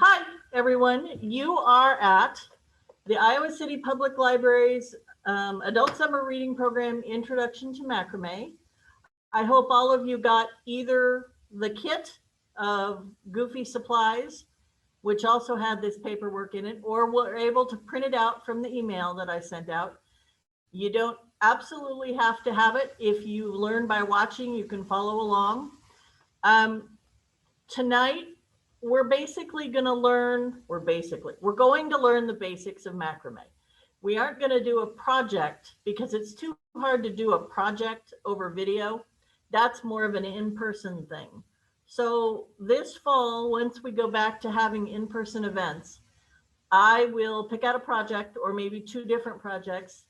Hi, everyone. You are at the Iowa City Public Library's Adult Summer Reading Program, Introduction to Macrame. I hope all of you got either the kit of goofy supplies, which also had this paperwork in it, or were able to print it out from the email that I sent out. You don't absolutely have to have it. If you learn by watching, you can follow along. Tonight, we're going to learn the basics of macrame. We aren't going to do a project because it's too hard to do a project over video. That's more of an in-person thing. So this fall, once we go back to having in-person events, I will pick out a project or maybe two different projects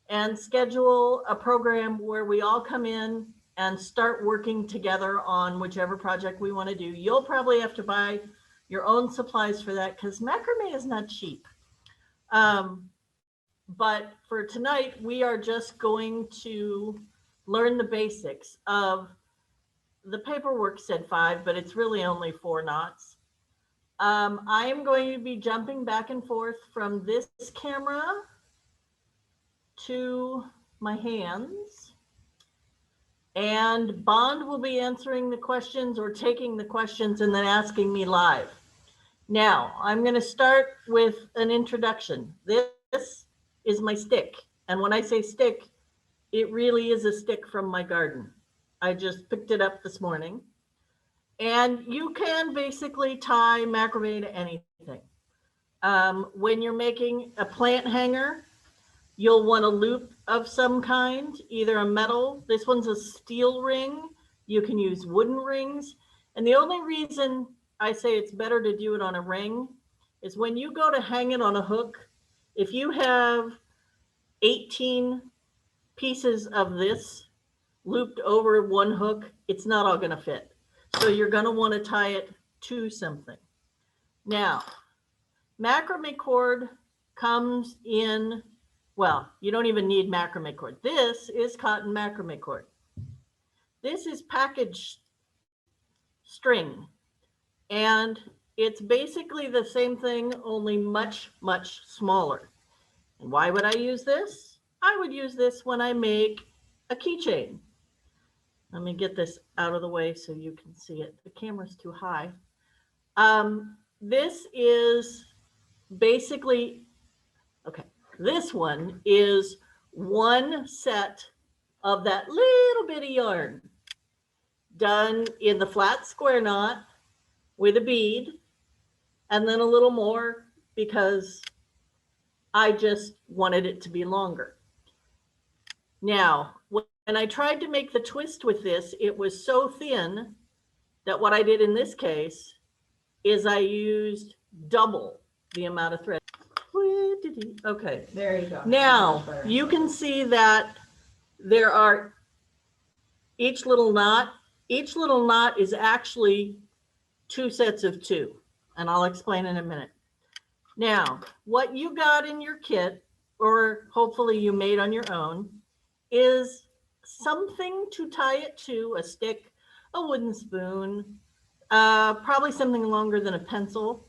and schedule a program where we all come in and start working together on whichever project we want to do. You'll probably have to buy your own supplies for that because macrame is not cheap. But for tonight, we are just going to learn the basics of the paperwork said 5, but it's really only 4 knots. I am going to be jumping back and forth from this camera to my hands. And Bond will be answering the questions or taking the questions and then asking me live. Now, I'm going to start with an introduction. This is my stick. And when I say stick, it really is a stick from my garden. I just picked it up this morning. And you can basically tie macrame to anything. When you're making a plant hanger, you'll want a loop of some kind, either a metal. This one's a steel ring. You can use wooden rings. And the only reason I say it's better to do it on a ring is when you go to hang it on a hook, if you have 18 pieces of this looped over one hook, it's not all going to fit. So you're going to want to tie it to something. Now, macrame cord comes in, well, you don't even need macrame cord. This is cotton macrame cord. This is packaged string. And it's basically the same thing, only much, much smaller. And why would I use this? I would use this when I make a keychain. Let me get this out of the way so you can see it. The camera's too high. This is basically, okay, this one is one set of that little bit of yarn done in the flat square knot with a bead, and then a little more because I just wanted it to be longer. Now, when I tried to make the twist with this, it was so thin that what I did in this case is I used double the amount of thread. Okay. There you go. Now, you can see that there are each little knot is actually 2 sets of 2, and I'll explain in a minute. Now, what you got in your kit, or hopefully you made on your own, is something to tie it to, a stick, a wooden spoon, probably something longer than a pencil.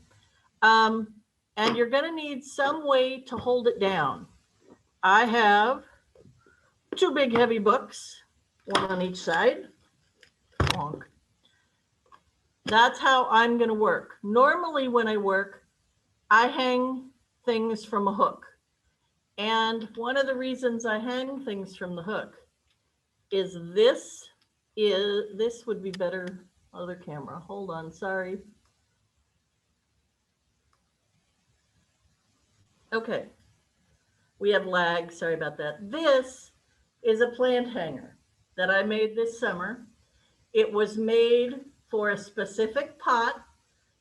And you're going to need some way to hold it down. I have 2 big heavy books, one on each side. Honk. That's how I'm going to work. Normally when I work, I hang things from a hook. And one of the reasons I hang things from the hook is this would be better, other camera. Hold on, sorry. Okay, we have lag, sorry about that. This is a plant hanger that I made this summer. It was made for a specific pot.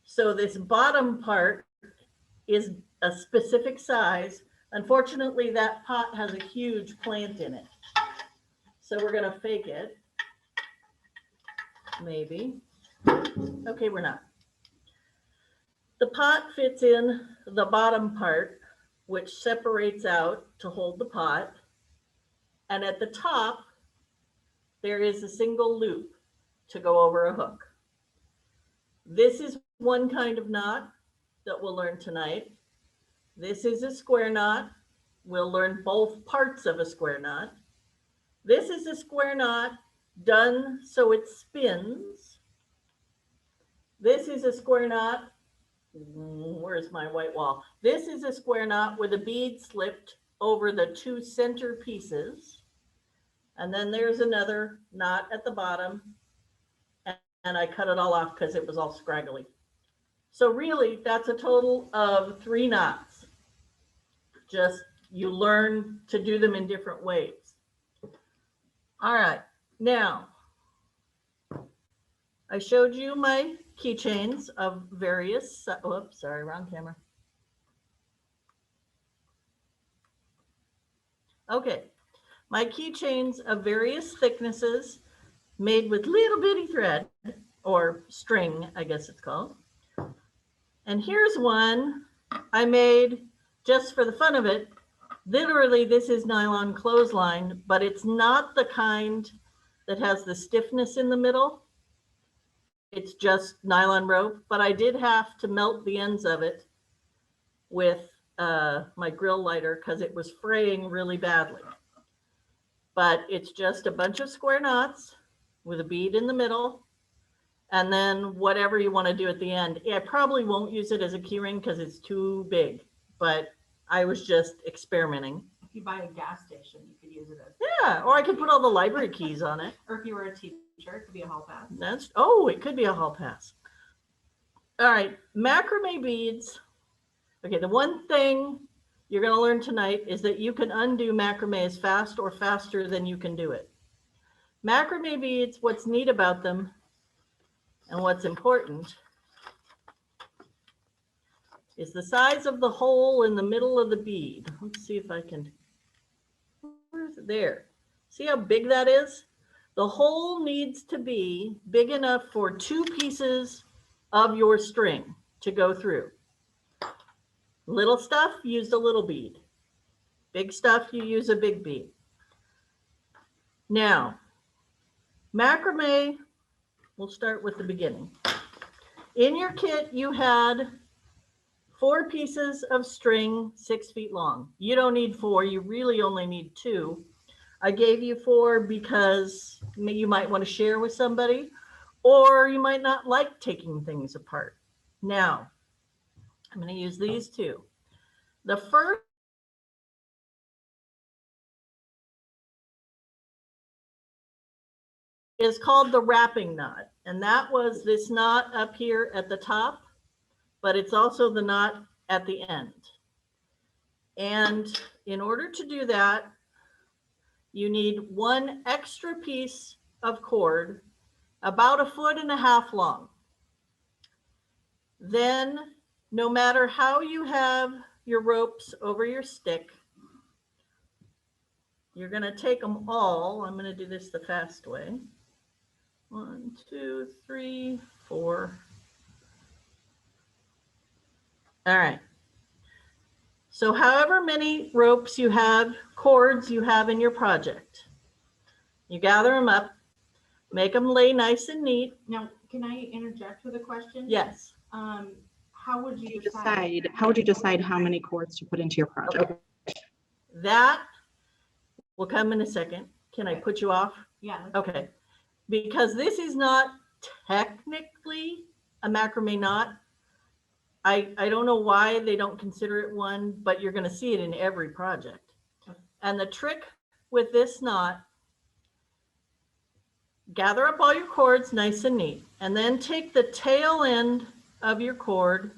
So this bottom part is a specific size. Unfortunately, that pot has a huge plant in it. So we're going to fake it. Maybe. Okay, we're not. The pot fits in the bottom part, which separates out to hold the pot. And at the top, there is a single loop to go over a hook. This is one kind of knot. that we'll learn tonight. This is a square knot. We'll learn both parts of a square knot. This is a square knot done so it spins. This is a square knot. Where's my white wall? This is a square knot with a bead slipped over the two center pieces. And then there's another knot at the bottom. And I cut it all off because it was all scraggly. So really, that's a total of 3 knots. Just you learn to do them in different ways. All right, now I showed you my keychains of various, oops, sorry, wrong camera. Okay, my keychains of various thicknesses made with little bitty thread, or string, I guess it's called. And here's one I made just for the fun of it. Literally, this is nylon clothesline, but it's not the kind that has the stiffness in the middle. It's just nylon rope, but I did have to melt the ends of it with my grill lighter because it was fraying really badly. But it's just a bunch of square knots with a bead in the middle, and then whatever you want to do at the end. I probably won't use it as a key ring because it's too big, but I was just experimenting. If you buy a gas station, you could use it as. Yeah, or I could put all the library keys on it. Or if you were a teacher, it could be a hall pass. That's, oh, it could be a hall pass. All right, macrame beads. Okay, the one thing you're going to learn tonight is that you can undo macrame as fast or faster than you can do it. Macrame beads, what's neat about them and what's important is the size of the hole in the middle of the bead. Let's see if I can, where is it? There. See how big that is? The hole needs to be big enough for 2 pieces of your string to go through. Little stuff, used a little bead. Big stuff, you use a big bead. Now, macrame, we'll start with the beginning. In your kit, you had 4 pieces of string 6 feet long. You don't need 4, you really only need 2. I gave you 4 because you might want to share with somebody, or you might not like taking things apart. Now, I'm going to use these 2. The first is called the wrapping knot, and that was this knot up here at the top, but it's also the knot at the end. And in order to do that, you need 1 extra piece of cord, about 1.5 feet long. Then, no matter how you have your ropes over your stick, you're going to take them all. I'm going to do this the fast way. 1, 2, 3, 4. All right. So however many ropes you have, cords you have in your project, you gather them up, make them lay nice and neat. Now, can I interject with a question? Yes. How would you decide? How would you decide how many cords to put into your project? Okay. That will come in a second. Can I put you off? Yeah. Okay. Because this is not technically a macrame knot. I don't know why they don't consider it one, but you're going to see it in every project. And the trick with this knot, gather up all your cords nice and neat, and then take the tail end of your cord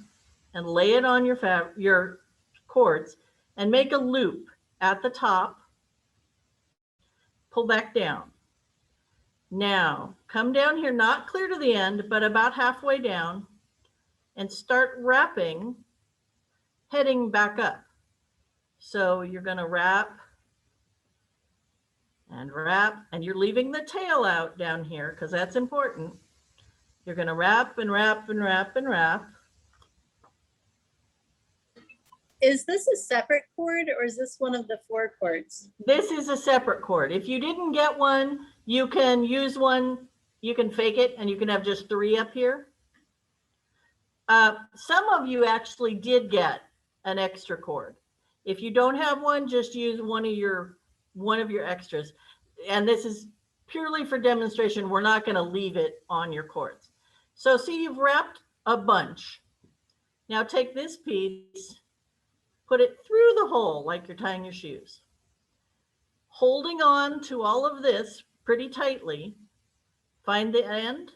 and lay it on your cords and make a loop at the top. Pull back down. Now, come down here, not clear to the end, but about halfway down, and start wrapping, heading back up. So you're going to wrap, and you're leaving the tail out down here because that's important. You're going to wrap and wrap and wrap and wrap. Is this a separate cord or is this one of the 4 cords? This is a separate cord. If you didn't get one, you can use one. You can fake it and you can have just 3 up here. Some of you actually did get an extra cord. If you don't have one, just use one of your extras. And this is purely for demonstration. We're not going to leave it on your cords. So see, you've wrapped a bunch. Now take this piece, put it through the hole like you're tying your shoes. Holding on to all of this pretty tightly, find the end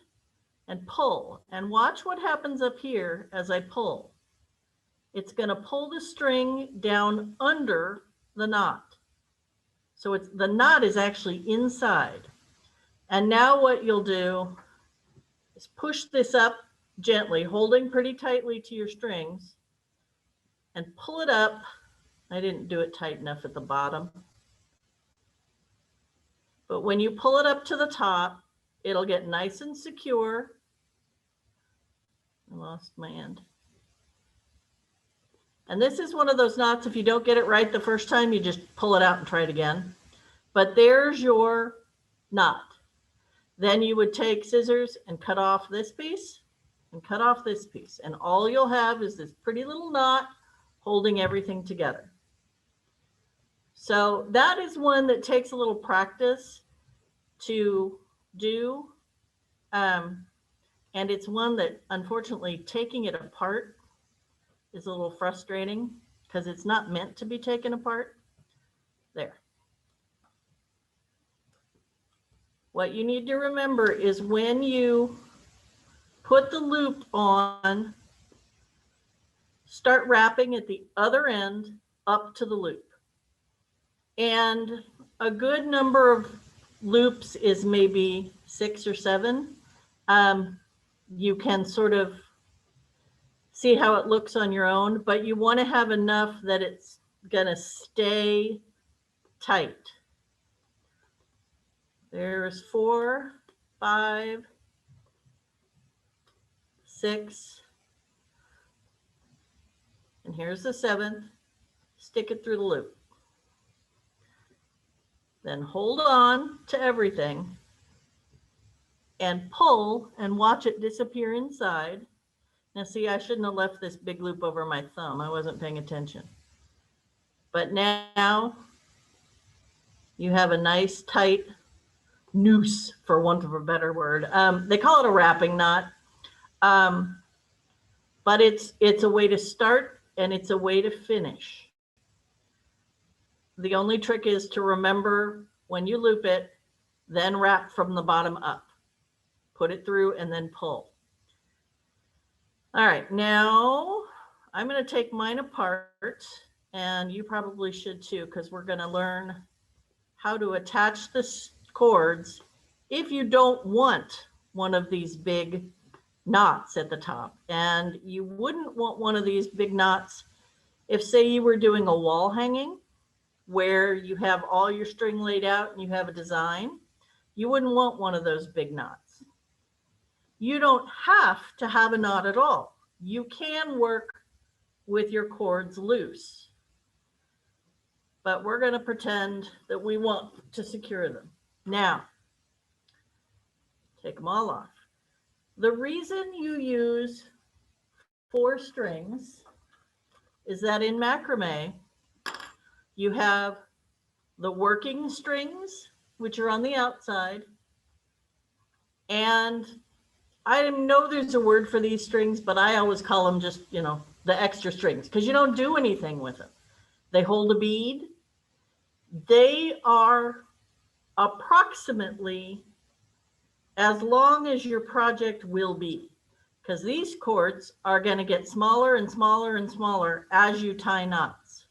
and pull. And watch what happens up here as I pull. It's going to pull the string down under the knot. So the knot is actually inside. And now what you'll do is push this up gently, holding pretty tightly to your strings, and pull it up. I didn't do it tight enough at the bottom. But when you pull it up to the top, it'll get nice and secure. I lost my end. And this is one of those knots, if you don't get it right the first time, you just pull it out and try it again. But there's your knot. Then you would take scissors and cut off this piece and cut off this piece. And all you'll have is this pretty little knot holding everything together. So that is one that takes a little practice to do. And it's one that, unfortunately, taking it apart is a little frustrating because it's not meant to be taken apart. There. What you need to remember is when you put the loop on, start wrapping at the other end up to the loop. And a good number of loops is maybe 6 or 7. You can sort of see how it looks on your own, but you want to have enough that it's going to stay tight. There's 4, 5, 6, and here's the 7th. Stick it through the loop. Then hold on to everything and pull and watch it disappear inside. Now see, I shouldn't have left this big loop over my thumb. I wasn't paying attention. But now you have a nice tight noose, for want of a better word. They call it a wrapping knot. But it's a way to start and it's a way to finish. The only trick is to remember when you loop it, then wrap from the bottom up. Put it through and then pull. All right, now I'm going to take mine apart, and you probably should too, because we're going to learn how to attach the cords if you don't want one of these big knots at the top. And you wouldn't want one of these big knots if, say, you were doing a wall hanging where you have all your string laid out and you have a design. You wouldn't want one of those big knots. You don't have to have a knot at all. You can work with your cords loose, but we're going to pretend that we want to secure them. Now, take them all off. The reason you use 4 strings is that in macrame, you have the working strings, which are on the outside, and I know there's a word for these strings, but I always call them just, the extra strings, because you don't do anything with them. They hold a bead. They are approximately as long as your project will be, because these cords are going to get smaller and smaller and smaller as you tie knots.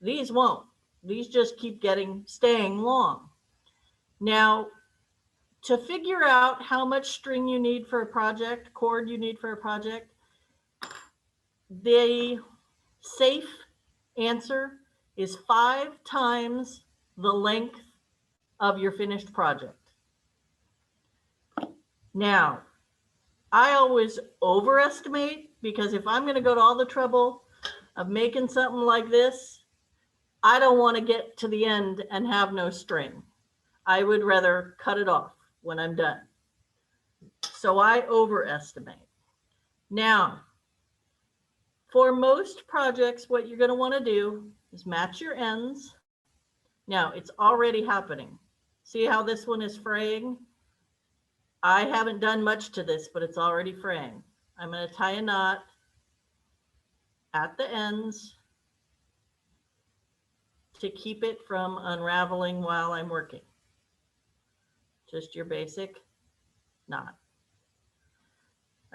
These won't. These just keep staying long. Now, to figure out how much string you need for a project, cord you need for a project, the safe answer is 5 times the length of your finished project. Now, I always overestimate, because if I'm going to go to all the trouble of making something like this, I don't want to get to the end and have no string. I would rather cut it off when I'm done. So I overestimate. Now, for most projects, what you're going to want to do is match your ends. Now, it's already happening. See how this one is fraying? I haven't done much to this, but it's already fraying. I'm going to tie a knot at the ends to keep it from unraveling while I'm working. Just your basic knot.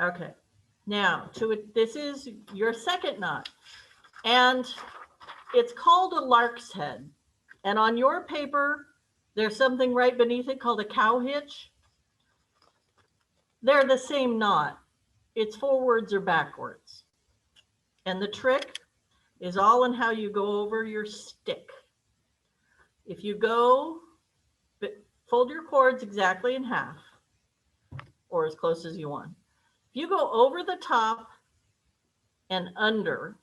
Okay, now this is your second knot, and it's called a lark's head. And on your paper, there's something right beneath it called a cow hitch. They're the same knot. It's forwards or backwards. And the trick is all in how you go over your stick. If you go, fold your cords exactly in half, or as close as you want. If you go over the top and under,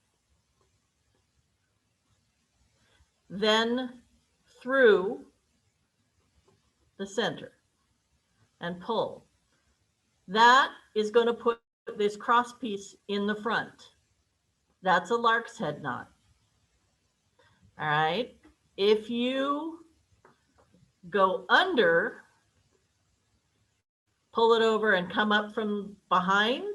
then through the center and pull, that is going to put this cross piece in the front. That's a lark's head knot. All right. If you go under, pull it over and come up from behind,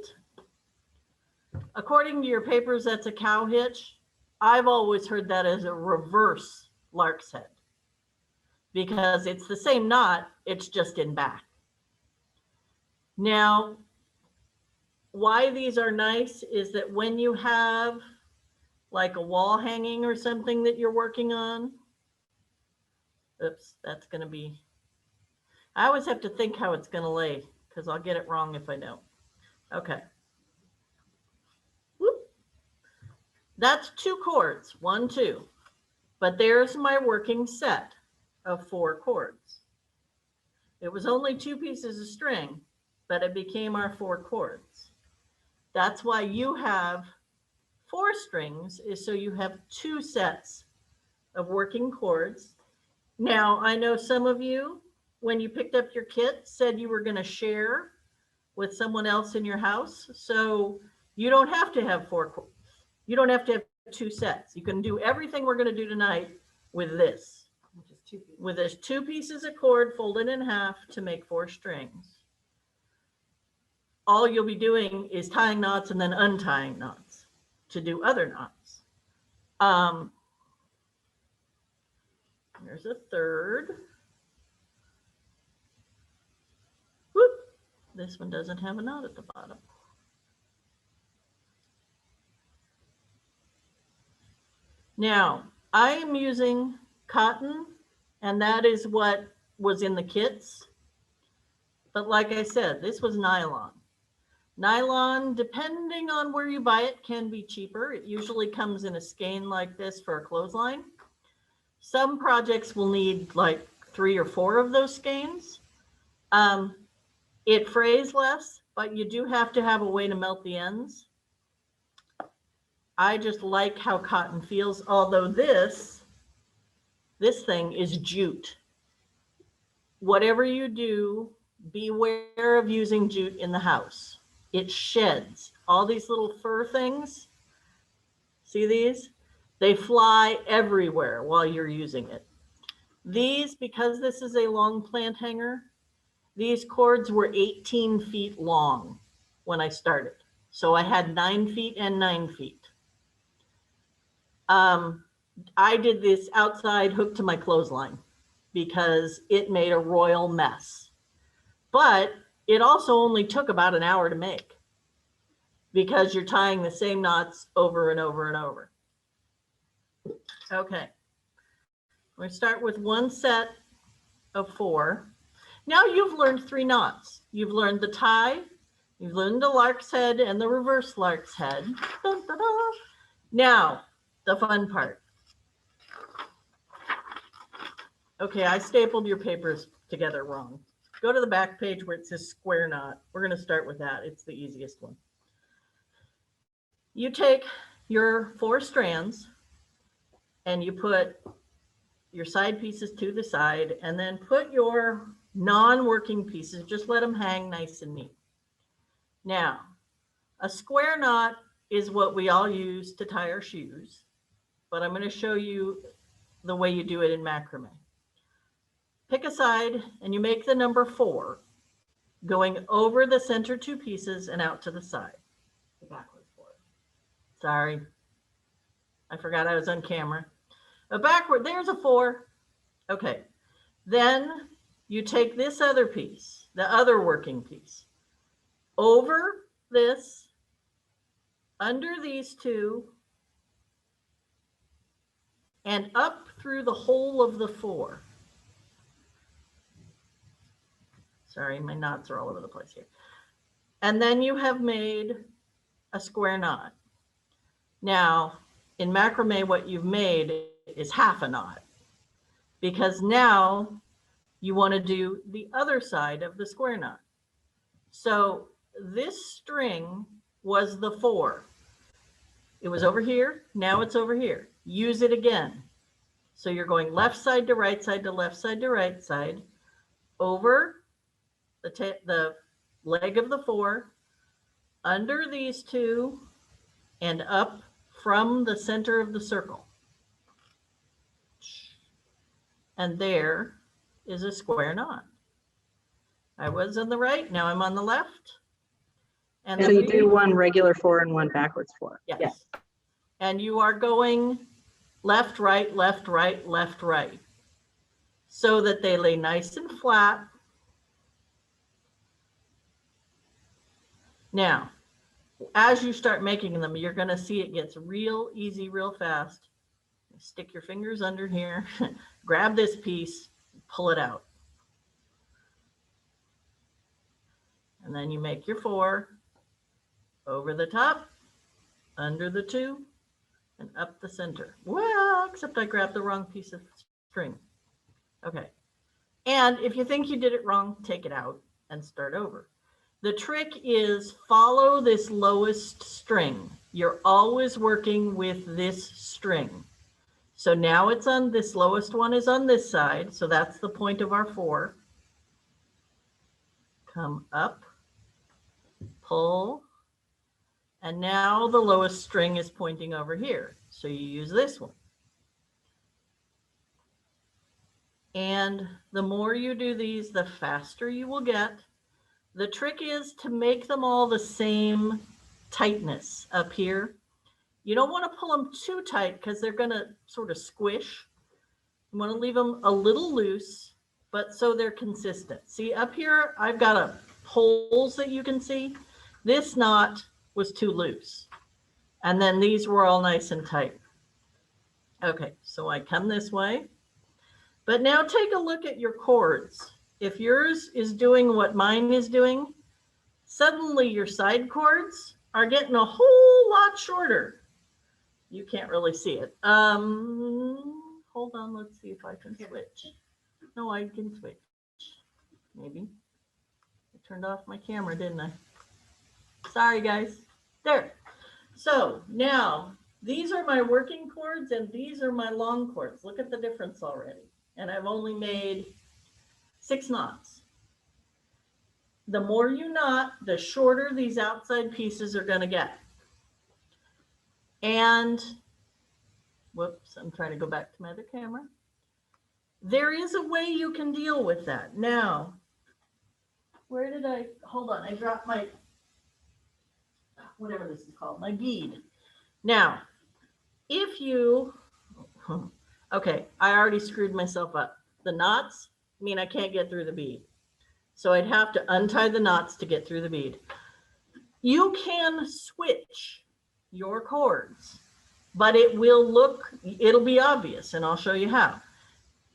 according to your papers, that's a cow hitch. I've always heard that as a reverse lark's head because it's the same knot, it's just in back. Now, why these are nice is that when you have like a wall hanging or something that you're working on, oops, that's going to be, I always have to think how it's going to lay because I'll get it wrong if I don't. Okay. Whoop. That's 2 chords, 1, 2. But there's my working set of 4 chords. It was only 2 pieces of string, but it became our 4 chords. That's why you have 4 strings, is so you have 2 sets of working chords. Now, I know some of you, when you picked up your kit, said you were going to share with someone else in your house. So you don't have to have 4 chords. You don't have to have 2 sets. You can do everything we're going to do tonight with this. With this 2 pieces of cord folded in half to make 4 strings. All you'll be doing is tying knots and then untying knots to do other knots. There's a third. Whoop. This one doesn't have a knot at the bottom. Now, I am using cotton, and that is what was in the kits. But like I said, this was nylon. Nylon, depending on where you buy it, can be cheaper. It usually comes in a skein like this for a clothesline. Some projects will need like 3 or 4 of those skeins. It frays less, but you do have to have a way to melt the ends. I just like how cotton feels, although this thing is jute. Whatever you do, beware of using jute in the house. It sheds. All these little fur things, see these? They fly everywhere while you're using it. These, because this is a long plant hanger, these cords were 18 feet long when I started. So I had 9 feet and 9 feet. I did this outside hooked to my clothesline because it made a royal mess. But it also only took about an hour to make because you're tying the same knots over and over and over. Okay. We start with 1 set of 4. Now you've learned 3 knots. You've learned the tie, you've learned the lark's head and the reverse lark's head. Dun, dun, dun. Now, the fun part. Okay, I stapled your papers together wrong. Go to the back page where it says square knot. We're going to start with that. It's the easiest one. You take your 4 strands and you put your side pieces to the side and then put your non-working pieces, just let them hang nice and neat. Now, A square knot is what we all use to tie our shoes, but I'm going to show you the way you do it in macrame. Pick a side and you make the number 4 going over the center 2 pieces and out to the side. The backwards 4. Sorry. I forgot I was on camera. A backward, there's a 4. Okay. Then you take this other piece, the other working piece, over this, under these 2, and up through the whole of the 4. Sorry, my knots are all over the place here. And then you have made a square knot. Now, in macrame, what you've made is half a knot, because now you want to do the other side of the square knot. So this string was the 4. It was over here. Now it's over here. Use it again. So you're going left side to right side to left side to right side, over the leg of the 4, under these 2, and up from the center of the circle. And there is a square knot. I was on the right, now I'm on the left. And So you do one regular 4 and one backwards 4. Yes. And you are going left, right, left, right, left, right, so that they lay nice and flat. Now, as you start making them, you're going to see it gets real easy, real fast. Stick your fingers under here, grab this piece, pull it out. And then you make your 4 over the top, under the 2, and up the center. Well, except I grabbed the wrong piece of string. Okay. And if you think you did it wrong, take it out and start over. The trick is follow this lowest string. You're always working with this string. So now it's on this lowest one is on this side. So that's the point of our 4. Come up, pull, and now the lowest string is pointing over here. So you use this one. And the more you do these, the faster you will get. The trick is to make them all the same tightness up here. You don't want to pull them too tight because they're going to sort of squish. You want to leave them a little loose, but so they're consistent. See up here, I've got holes that you can see. This knot was too loose. And then these were all nice and tight. Okay, so I come this way. But now take a look at your chords. If yours is doing what mine is doing, suddenly your side chords are getting a whole lot shorter. You can't really see it. Hold on, let's see if I can switch. No, I can switch. Maybe. I turned off my camera, didn't I? Sorry, guys. There. So now these are my working chords and these are my long chords. Look at the difference already. And I've only made 6 knots. The more you knot, the shorter these outside pieces are going to get. And, whoops, I'm trying to go back to my other camera. There is a way you can deal with that. Now, where did I, hold on, I dropped my, whatever this is called, my bead. Now, if you, okay, I already screwed myself up. The knots mean I can't get through the bead. So I'd have to untie the knots to get through the bead. You can switch your chords, but it will look, it'll be obvious, and I'll show you how.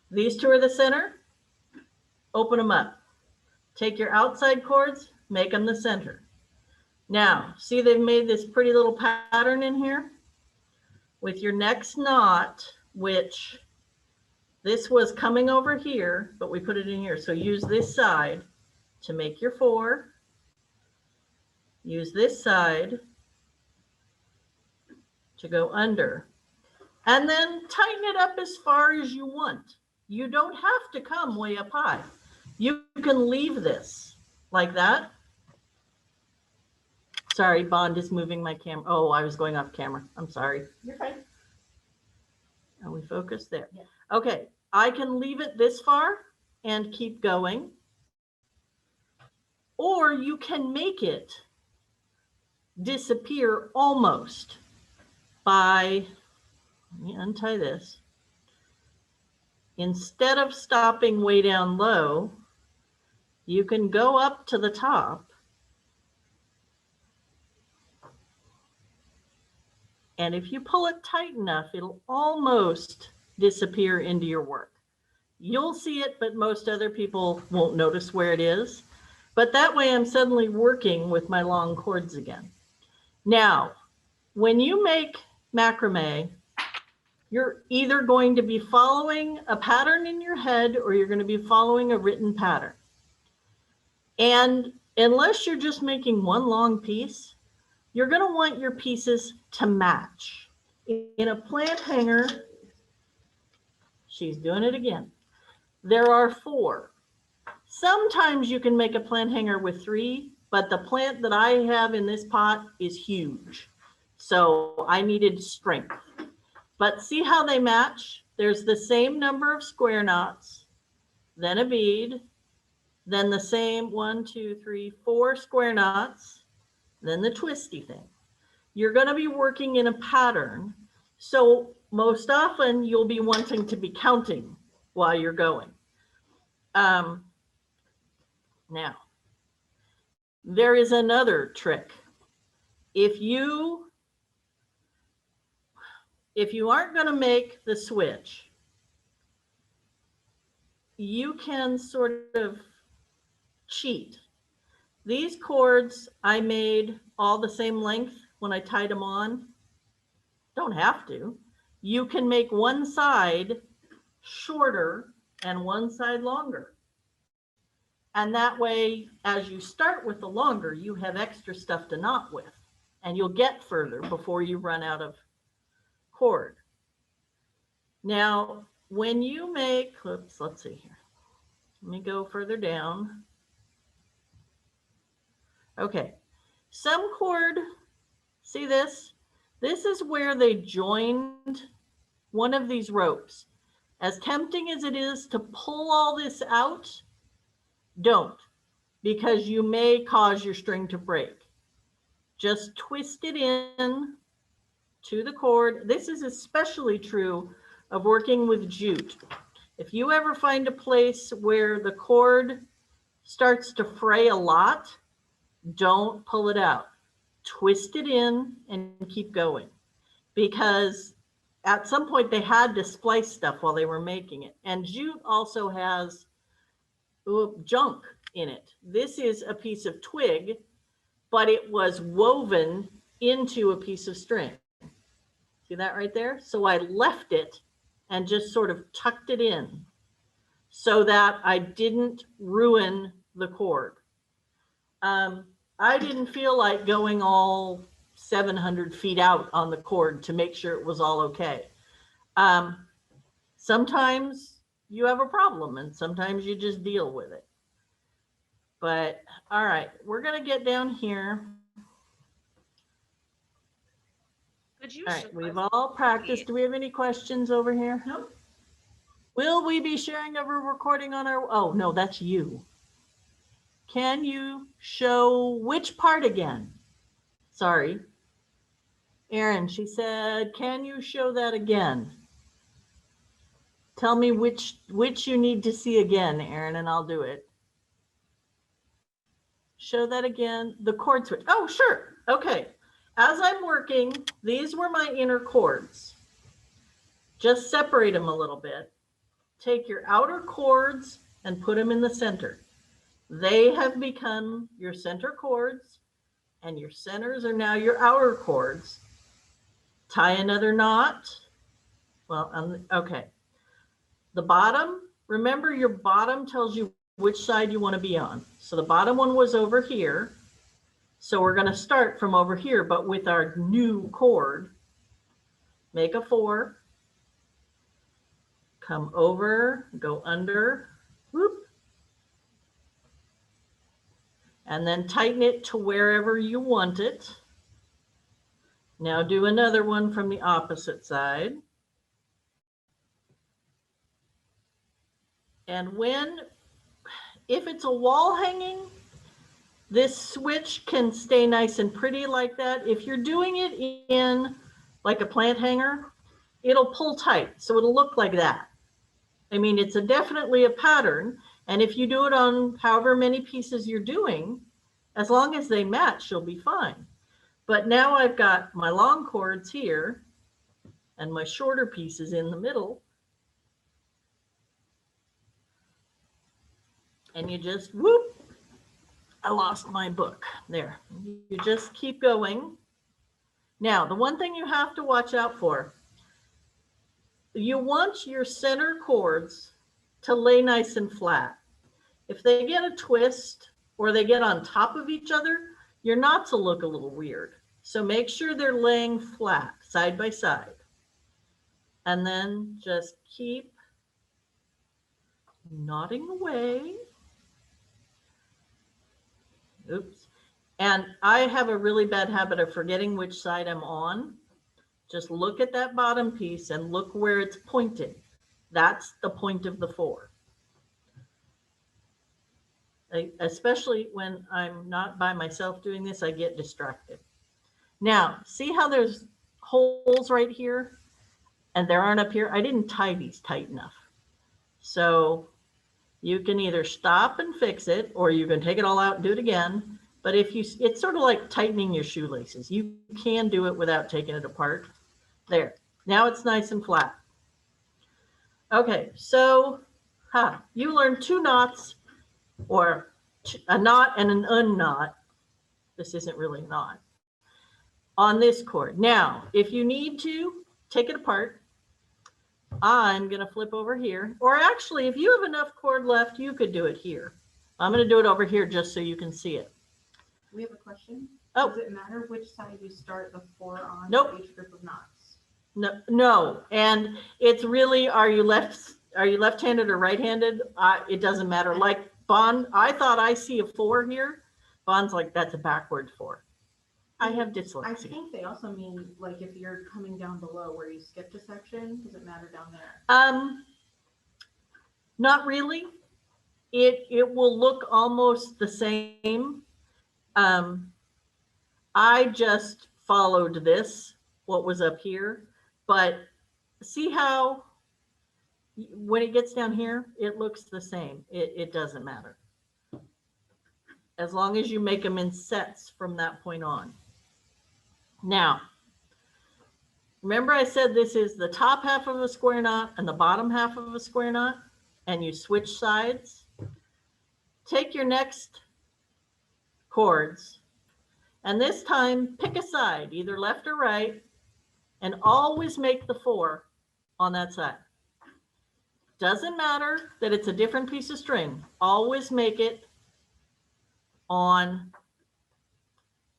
These 2 are the center, open them up. Take your outside chords, make them the center. Now, see they've made this pretty little pattern in here? With your next knot, which this was coming over here, but we put it in here. So use this side to make your 4. Use this side to go under. And then tighten it up as far as you want. You don't have to come way up high. You can leave this like that. Sorry, Bond is moving my camera. Oh, I was going off camera. I'm sorry. You're fine. Are we focused there? Yeah. Okay, I can leave it this far and keep going. Or you can make it disappear almost by, let me untie this. Instead of stopping way down low, you can go up to the top and if you pull it tight enough, it'll almost disappear into your work. You'll see it, but most other people won't notice where it is. But that way I'm suddenly working with my long cords again. Now, when you make macrame, you're either going to be following a pattern in your head or you're going to be following a written pattern. And unless you're just making one long piece, you're going to want your pieces to match. In a plant hanger, she's doing it again. There are 4. Sometimes you can make a plant hanger with 3, but the plant that I have in this pot is huge. So I needed strength. But see how they match? There's the same number of square knots, then a bead, then the same 1, 2, 3, 4 square knots, then the twisty thing. You're going to be working in a pattern. So most often you'll be wanting to be counting while you're going. Now, there is another trick. If you aren't going to make the switch, you can sort of cheat. These cords I made all the same length when I tied them on. Don't have to. You can make one side shorter and one side longer. And that way, as you start with the longer, you have extra stuff to knot with, and you'll get further before you run out of cord. Now, when you make, let's see here. Let me go further down. Okay, some cord, see this? This is where they joined one of these ropes. As tempting as it is to pull all this out, don't, because you may cause your string to break. Just twist it in to the cord. This is especially true of working with jute. If you ever find a place where the cord starts to fray a lot, don't pull it out. Twist it in and keep going. Because at some point they had to splice stuff while they were making it. And jute also has junk in it. This is a piece of twig, but it was woven into a piece of string. See that right there? So I left it and just sort of tucked it in so that I didn't ruin the cord. I didn't feel like going all 700 feet out on the cord to make sure it was all okay. Sometimes you have a problem and sometimes you just deal with it. But all right, we're going to get down here. Could you All right, we've all practiced. Do we have any questions over here? No. Will we be sharing a recording on our, oh no, that's you. Can you show which part again? Sorry. Erin, she said, can you show that again? Tell me which you need to see again, Erin, and I'll do it. Show that again, the chord switch. Oh, sure, okay. As I'm working, these were my inner chords. Just separate them a little bit. Take your outer chords and put them in the center. They have become your center chords, and your centers are now your outer chords. Tie another knot. Well, okay. The bottom, remember your bottom tells you which side you want to be on. So the bottom one was over here. So we're going to start from over here, but with our new chord. Make a 4. Come over, go under, whoop. and then tighten it to wherever you want it. Now do another one from the opposite side. And if it's a wall hanging, this switch can stay nice and pretty like that. If you're doing it in like a plant hanger, it'll pull tight, so it'll look like that. I mean, it's definitely a pattern, and if you do it on however many pieces you're doing, as long as they match, you'll be fine. But now I've got my long cords here and my shorter pieces in the middle. And you just, whoop, I lost my book. There, you just keep going. Now, the one thing you have to watch out for, you want your center cords to lay nice and flat. If they get a twist or they get on top of each other, your knots will look a little weird. So make sure they're laying flat, side by side. And then just keep knotting away. Oops. And I have a really bad habit of forgetting which side I'm on. Just look at that bottom piece and look where it's pointing. That's the point of the 4. Especially when I'm not by myself doing this, I get distracted. Now, see how there's holes right here and there aren't up here? I didn't tie these tight enough. So you can either stop and fix it, or you can take it all out and do it again. But it's sort of like tightening your shoelaces. You can do it without taking it apart. There, now it's nice and flat. Okay, so you learned 2 knots, or a knot and an unknot. This isn't really a knot on this cord. Now, if you need to take it apart, I'm going to flip over here, or actually, if you have enough cord left, you could do it here. I'm going to do it over here just so you can see it. We have a question. Oh. Does it matter which side you start the 4 on Nope. for each group of knots? No, and it's really, are you left-handed or right-handed? It doesn't matter. Like Bond, I thought I see a 4 here. Bond's like, that's a backward 4. I have I dyslexia. think they also mean like if you're coming down below where you skipped a section, does it matter down there? Not really. It will look almost the same. I just followed this, what was up here, but see how when it gets down here, it looks the same. It doesn't matter. As long as you make them in sets from that point on. Now, remember I said this is the top half of a square knot and the bottom half of a square knot, and you switch sides. Take your next cords, and this time pick a side, either left or right, and always make the 4 on that side. Doesn't matter that it's a different piece of string. Always make it on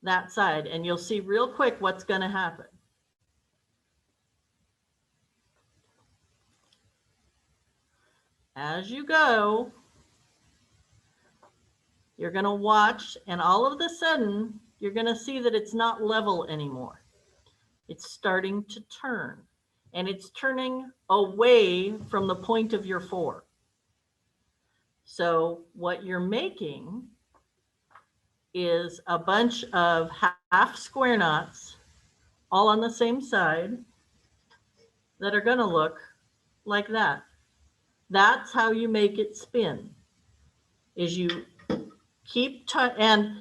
that side, and you'll see real quick what's going to happen. As you go, you're going to watch, and all of a sudden, you're going to see that it's not level anymore. It's starting to turn, and it's turning away from the point of your 4. So what you're making is a bunch of half square knots all on the same side that are going to look like that. That's how you make it spin, is you keep and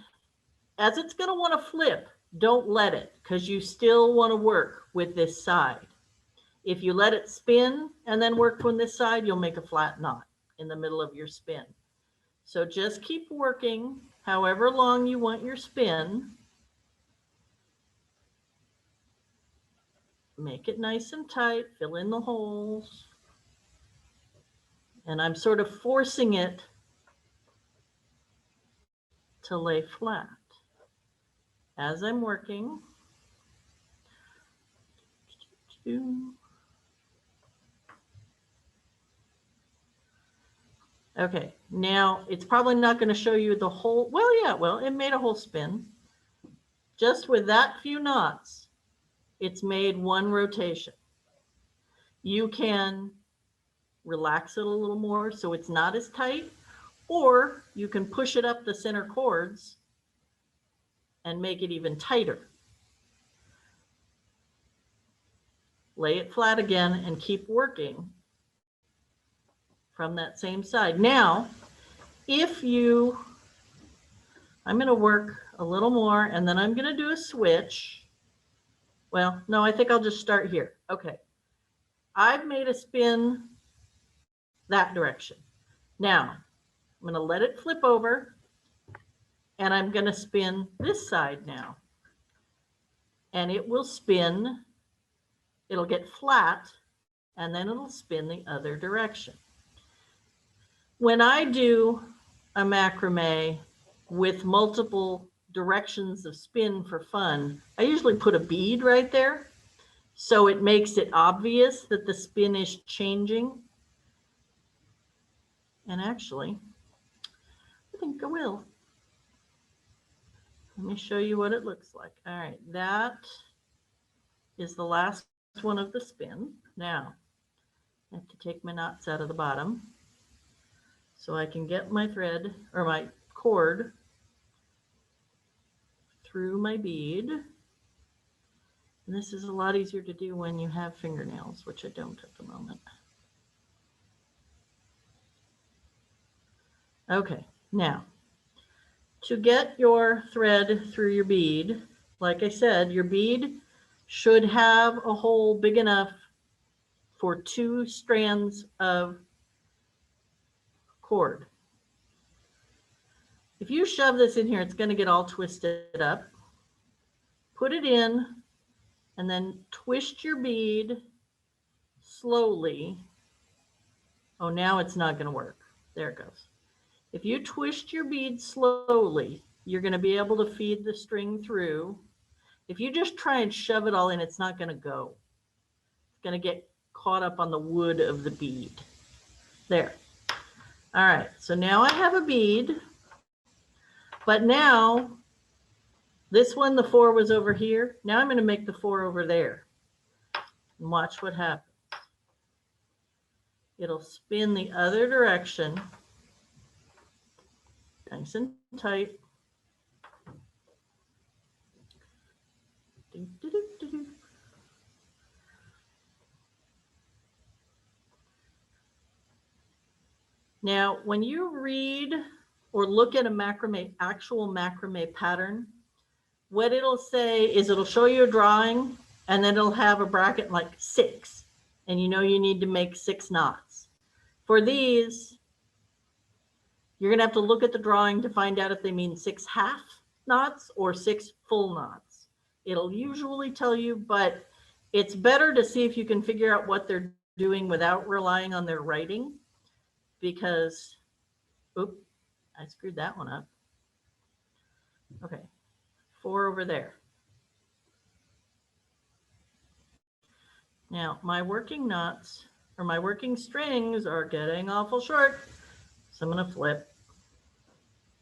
as it's going to want to flip, don't let it, because you still want to work with this side. If you let it spin and then work from this side, you'll make a flat knot in the middle of your spin. So just keep working however long you want your spin. Make it nice and tight, fill in the holes. And I'm sort of forcing it to lay flat as I'm working. Okay, now it's probably not going to show you the whole, well, yeah, well, it made a whole spin. Just with that few knots, it's made one rotation. You can relax it a little more so it's not as tight, or you can push it up the center chords and make it even tighter. Lay it flat again and keep working from that same side. Now, if you, I'm going to work a little more and then I'm going to do a switch. Well, no, I think I'll just start here. Okay. I've made a spin that direction. Now, I'm going to let it flip over and I'm going to spin this side now. And it will spin, it'll get flat, and then it'll spin the other direction. When I do a macrame with multiple directions of spin for fun, I usually put a bead right there. So it makes it obvious that the spin is changing. And actually, I think I will. Let me show you what it looks like. All right, that is the last one of the spin. Now, I have to take my knots out of the bottom so I can get my thread or my cord through my bead. And this is a lot easier to do when you have fingernails, which I don't at the moment. Okay, now to get your thread through your bead, like I said, your bead should have a hole big enough for 2 strands of cord. If you shove this in here, it's going to get all twisted up. Put it in and then twist your bead slowly. Oh, now it's not going to work. There it goes. If you twist your bead slowly, you're going to be able to feed the string through. If you just try and shove it all in, it's not going to go. It's going to get caught up on the wood of the bead. There. All right, so now I have a bead, but now this one, the 4 was over here. Now I'm going to make the 4 over there. And watch what happens. It'll spin the other direction. Nice and tight. Do, do, do, do, do. Now, when you read or look at a macrame, actual macrame pattern, what it'll say is it'll show you a drawing and then it'll have a bracket like 6. And you know you need to make 6 knots. For these, you're going to have to look at the drawing to find out if they mean 6 half knots or 6 full knots. It'll usually tell you, but it's better to see if you can figure out what they're doing without relying on their writing, because, oops, I screwed that one up. Okay, 4 over there. Now, my working knots or my working strings are getting awful short, so I'm going to flip.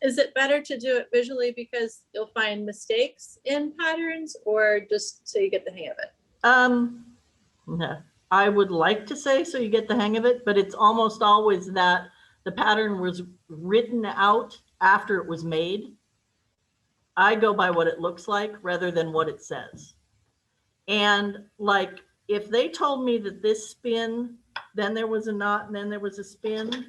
Is it better to do it visually because you'll find mistakes in patterns, or just so you get the hang of it? No, I would like to say so you get the hang of it, but it's almost always that the pattern was written out after it was made. I go by what it looks like rather than what it says. And like, if they told me that this spin, then there was a knot, and then there was a spin,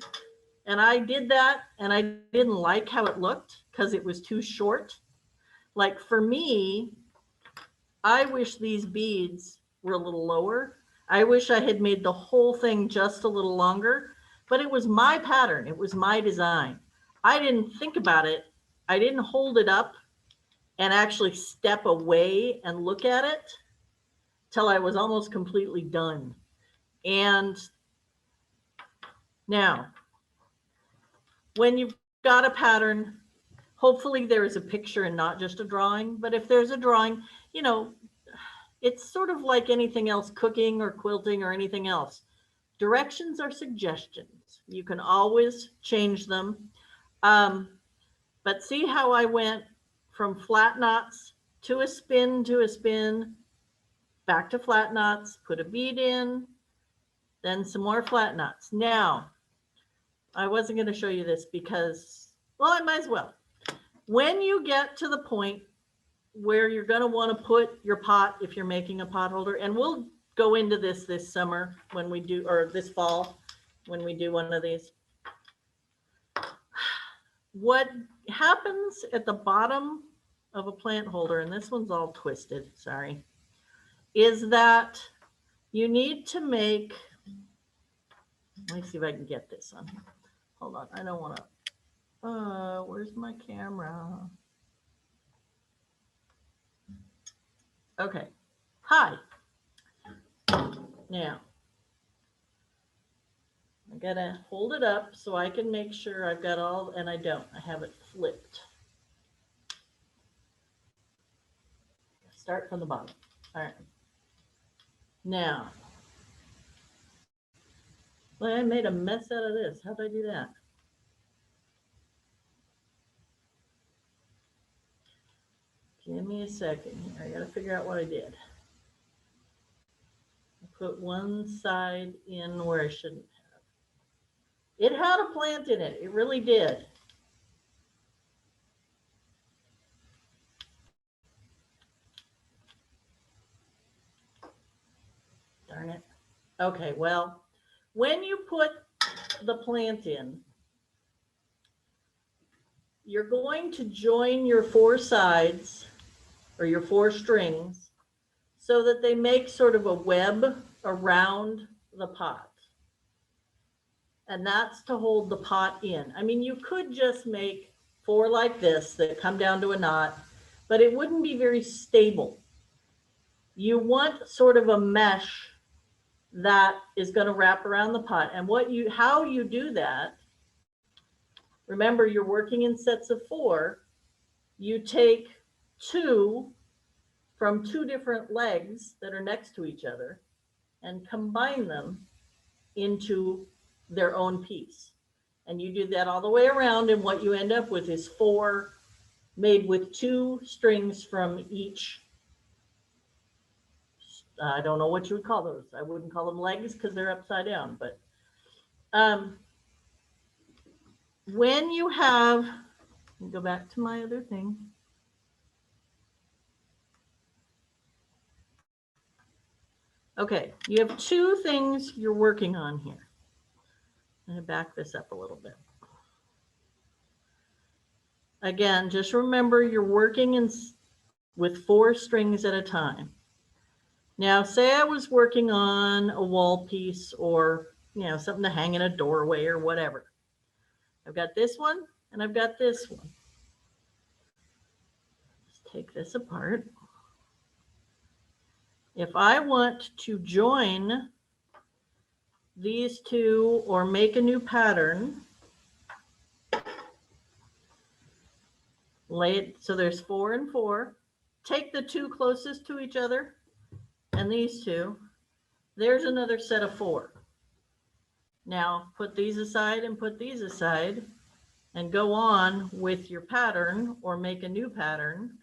and I did that and I didn't like how it looked because it was too short. Like for me, I wish these beads were a little lower. I wish I had made the whole thing just a little longer, but it was my pattern. It was my design. I didn't think about it. I didn't hold it up and actually step away and look at it till I was almost completely done. And now, when you've got a pattern, hopefully there is a picture and not just a drawing. But if there's a drawing, you know, it's sort of like anything else, cooking or quilting or anything else. Directions are suggestions. knots. You can always change them. But see how I went from flat knots to a spin, back to flat knots, put a bead in, then some more flat knots. Now, I wasn't going to show you this because, well, I might as well. When you get to the point where you're going to want to put your pot, if you're making a pot holder, and we'll go into this summer when we do, or this fall when we do one of these. What happens at the bottom of a plant holder, and this one's all twisted, sorry, is that you need to make, let me see if I can get this on here. Hold on, I don't want to, where's my camera? Okay, hi. Now, I gotta hold it up so I can make sure I've got all, and I don't, I have it flipped. Start from the bottom. All right. Now, well, I made a mess out of this. How'd I do that? Give me a second here. I gotta figure out what I did. I put one side in where I shouldn't have. It had a plant in it. It really did. Darn it. Okay, well, when you put the plant in, you're going to join your four sides or your four strings so that they make sort of a web around the pot. And that's to hold the pot in. I mean, you could just make four like this that come down to a knot, but it wouldn't be very stable. You want sort of a mesh that is going to wrap around the pot. And how you do that, remember you're working in sets of four. You take two from two different legs that are next to each other and combine them into their own piece. And you do that all the way around, and what you end up with is four made with two strings from each. I don't know what you would call those. I wouldn't call them legs because they're upside down, but when you have, let me go back to my other thing. Okay, you have two things you're working on here. I'm going to back this up a little bit. Again, just remember you're working with four strings at a time. Now, say I was working on a wall piece or, you know, something to hang in a doorway or whatever. I've got this one and I've got this one. Let's take this apart. If I want to join these two or make a new pattern, lay it, so there's 4 and 4, take the two closest to each other and these two, there's another set of 4. Now put these aside and put these aside and go on with your pattern or make a new pattern.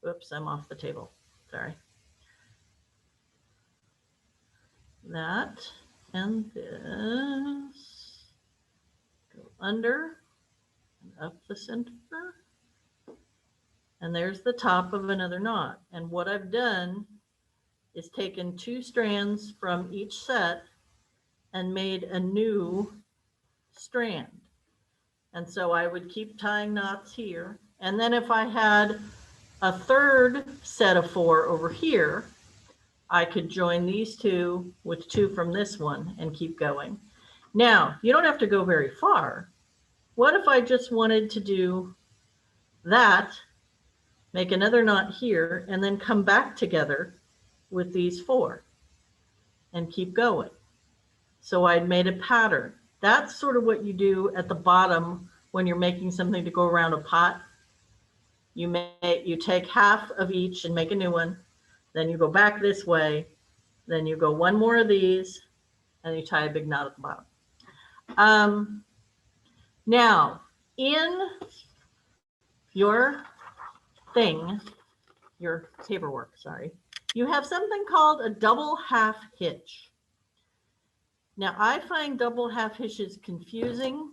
Oops, I'm off the table, sorry. That and this, go under and up the center, and there's the top of another knot. And what I've done is taken 2 strands from each set and made a new strand. And so I would keep tying knots here. And then if I had a third set of 4 over here, I could join these two with 2 from this one and keep going. Now, you don't have to go very far. What if I just wanted to do that, make another knot here, and then come back together with these 4 and keep going? So I'd made a pattern. That's sort of what you do at the bottom when you're making something to go around a pot. You take half of each and make a new one. Then you go back this way. Then you go one more of these and you tie a big knot at the bottom. Now, in your thing, your paperwork, sorry, you have something called a double half hitch. Now, I find double half hitches confusing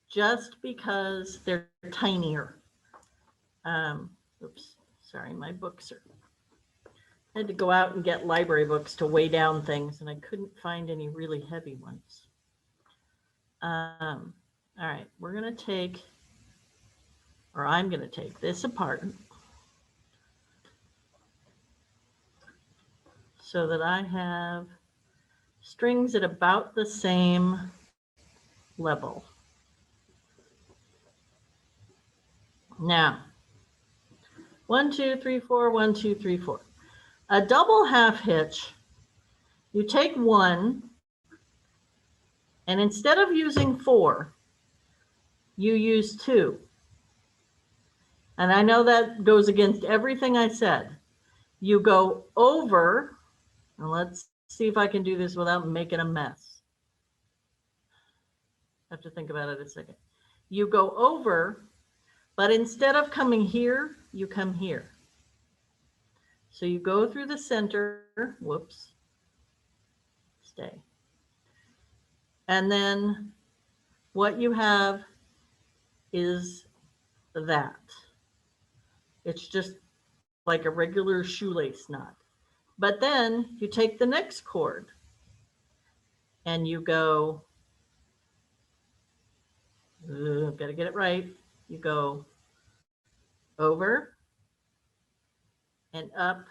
just because they're tinier. Oops, sorry, my books are, I had to go out and get library books to weigh down things, and I couldn't find any really heavy ones. All right, we're going to take, or I'm going to take this apart so that I have strings at about the same level. Now, 1, 2, 3, 4, 1, 2, 3, 4. A double half hitch, you take one, and instead of using 4, you use 2. And I know that goes against everything I said. You go over, and let's see if I can do this without making a mess. I have to think about it a second. You go over, but instead of coming here, you come here. So you go through the center, whoops, stay. And then what you have is that. It's just like a regular shoelace knot. But then you take the next cord and you go, gotta get it right. You go over and up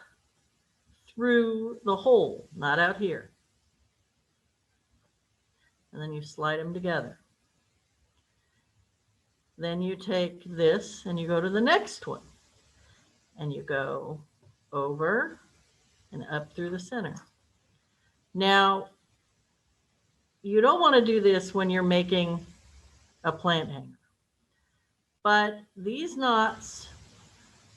through the hole, not out here. And then you slide them together. Then you take this and you go to the next one and you go over and up through the center. Now, you don't want to do this when you're making a plant hanger, but these knots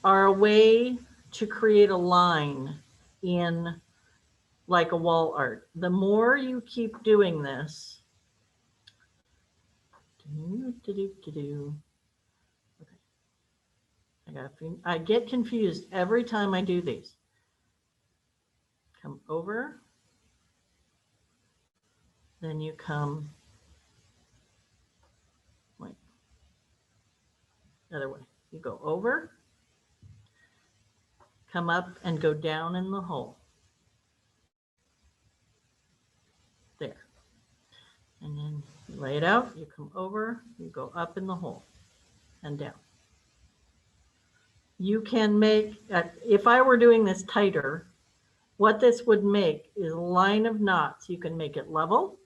are a way to create a line in like a wall art. The more you keep doing this, okay, I get confused every time I do these. Come over, then you come, wait, the other way. You go over, come up and go down in the hole. There. And then you lay it out, you come over, you go up in the hole and down. You can make, if I were doing this tighter, what this would make is a line of knots. You can make it level,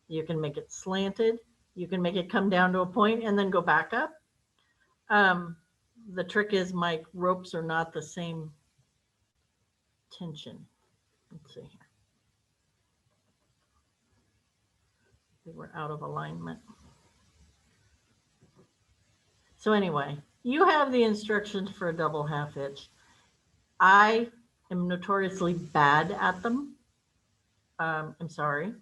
you can make it slanted, you can make it come down to a point and then go back up. The trick is my ropes are not the same tension. Let's see here. They were out of alignment. So anyway, you have the instructions for a double half hitch. I am notoriously bad at them. I'm sorry,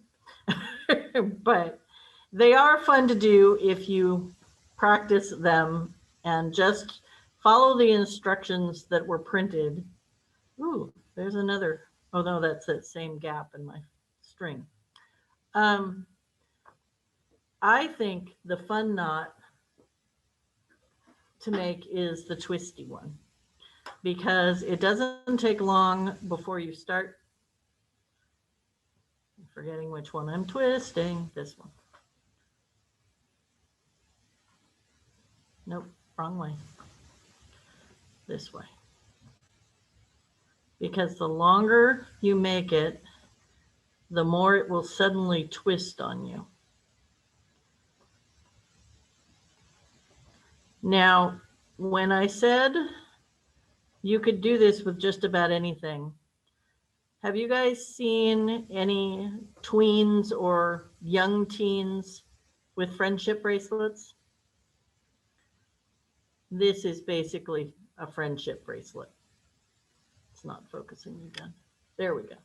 but they are fun to do if you practice them and just follow the instructions that were printed. Ooh, there's another, oh no, that's that same gap in my string. I think the fun knot to make is the twisty one, because it doesn't take long before you start. I'm forgetting which one I'm twisting. This one. Nope, wrong way. This way. Because the longer you make it, the more it will suddenly twist on you. Now, when I said you could do this with just about anything, have you guys seen any tweens or young teens with friendship bracelets? This is basically a friendship bracelet. It's not focusing again. There we go.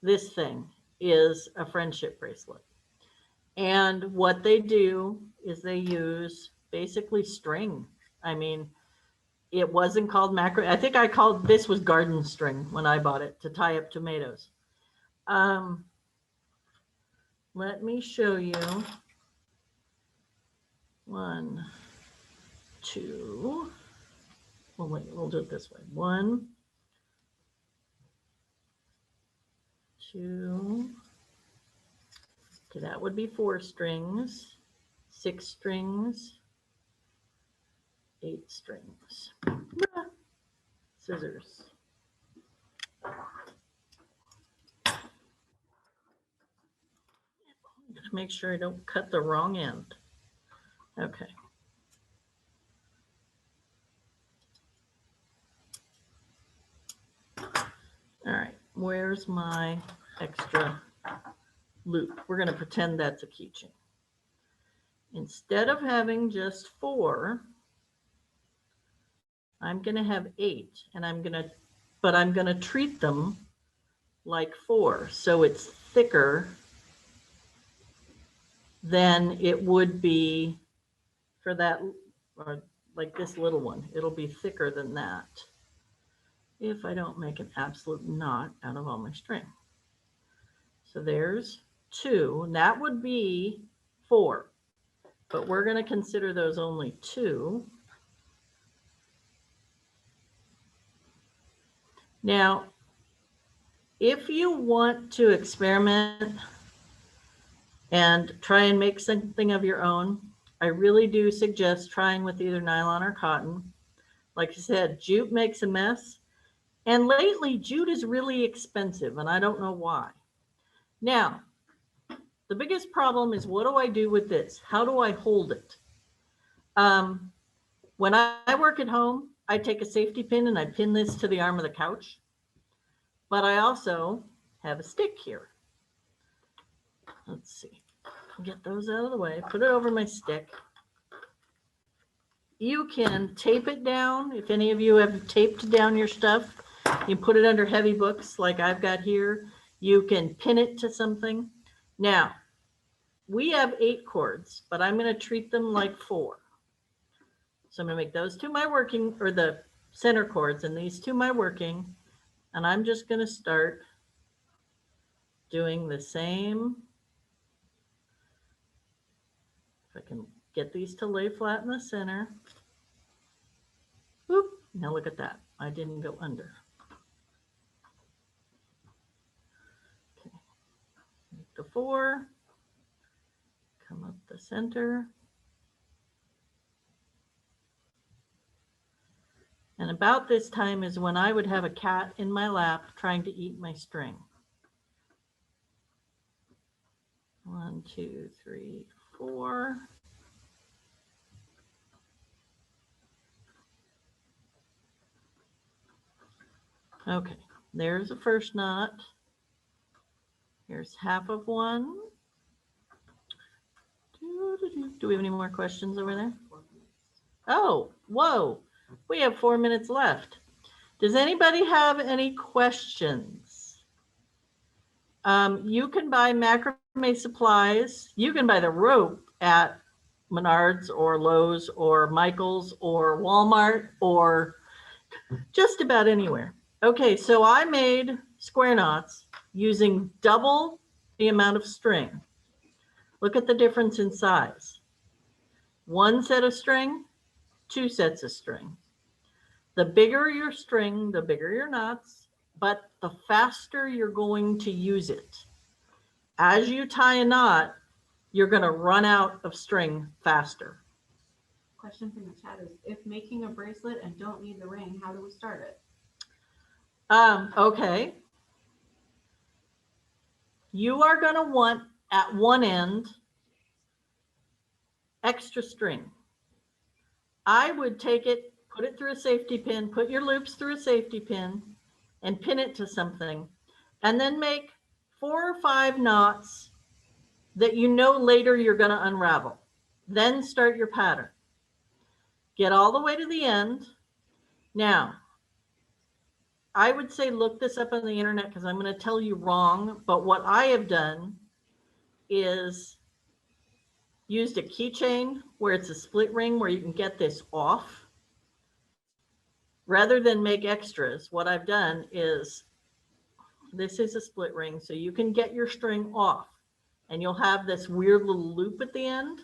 This thing is a friendship bracelet. And what they do is they use basically string. I mean, it wasn't called macrame. I think I called this was garden string when I bought it to tie up tomatoes. Let me show you. 1, 2. Well, wait, we'll do it this way. 1, 2. Okay, that would be 4 strings, 6 strings, 8 strings. Scissors. Just make sure I don't cut the wrong end. Okay. All right, where's my extra loop? We're going to pretend that's a keychain. Instead of having just 4, I'm going to have 8, and I'm going to treat them like 4, so it's thicker than it would be for that, or like this little one. It'll be thicker than that if I don't make an absolute knot out of all my string. So there's 2, and that would be 4, but we're going to consider those only 2. Now, if you want to experiment and try and make something of your own, I really do suggest trying with either nylon or cotton. Like I said, jute makes a mess. And lately, jute is really expensive, and I don't know why. Now, the biggest problem is, what do I do with this? How do I hold it? When I work at home, I take a safety pin and I pin this to the arm of the couch. But I also have a stick here. Let's see. Get those out of the way. Put it over my stick. You can tape it down. If any of you have taped down your stuff, you put it under heavy books like I've got here. You can pin it to something. Now, we have 8 chords, but I'm going to treat them like 4. So I'm going to make those 2 my working, or the center chords, and these 2 my working. And I'm just going to start doing the same. If I can get these to lay flat in the center. Whoop. Now look at that. I didn't go under. Okay. Make the 4. Come up the center. And about this time is when I would have a cat in my lap trying to eat my string. 1, 2, 3, 4. Okay, there's the first knot. Here's half of one. Do we have any more questions over there? Oh, whoa. We have 4 minutes left. Does anybody have any questions? You can buy macrame supplies. You can buy the rope at Menards or Lowe's or Michael's or Walmart or just about anywhere. Okay, so I made square knots using double the amount of string. Look at the difference in size. 1 set of string, 2 sets of string. The bigger your string, the bigger your knots, but the faster you're going to use it. As you tie a knot, you're going to run out of string faster. Question from the chat is, if making a bracelet and don't need the ring, how do we start it? Okay. You are going to want at one end extra string. I would take it, put it through a safety pin, put your loops through a safety pin and pin it to something, and then make 4 or 5 knots that you know later you're going to unravel. Then start your pattern. Get all the way to the end. Now, I would say look this up on the internet because I'm going to tell you wrong, but what I have done is used a keychain where it's a split ring where you can get this off. Rather than make extras, what I've done is, this is a split ring, so you can get your string off and you'll have this weird little loop at the end.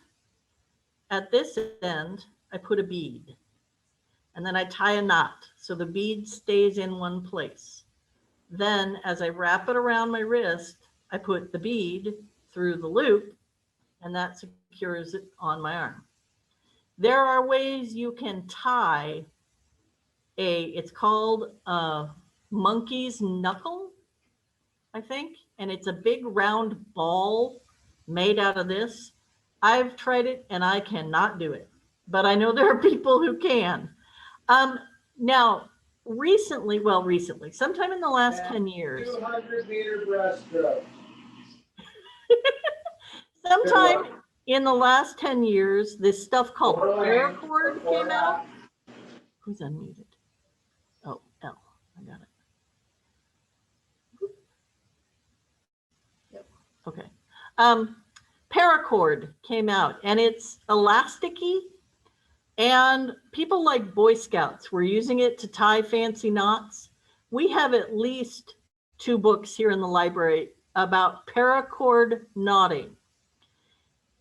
At this end, I put a bead and then I tie a knot so the bead stays in one place. Then as I wrap it around my wrist, I put the bead through the loop and that secures it on my arm. There are ways you can tie it's called a monkey's knuckle, I think, and it's a big round ball made out of this. I've tried it and I cannot do it, but I know there are people who can. Now, recently, sometime in the last 10 years. 200-meter breaststroke. Sometime in the last 10 years, this stuff called paracord came out. Who's unmuted? Oh, L. I got it. Yep. Okay. Paracord came out and it's elasticy, and people like Boy Scouts were using it to tie fancy knots. We have at least 2 books here in the library about paracord knotting.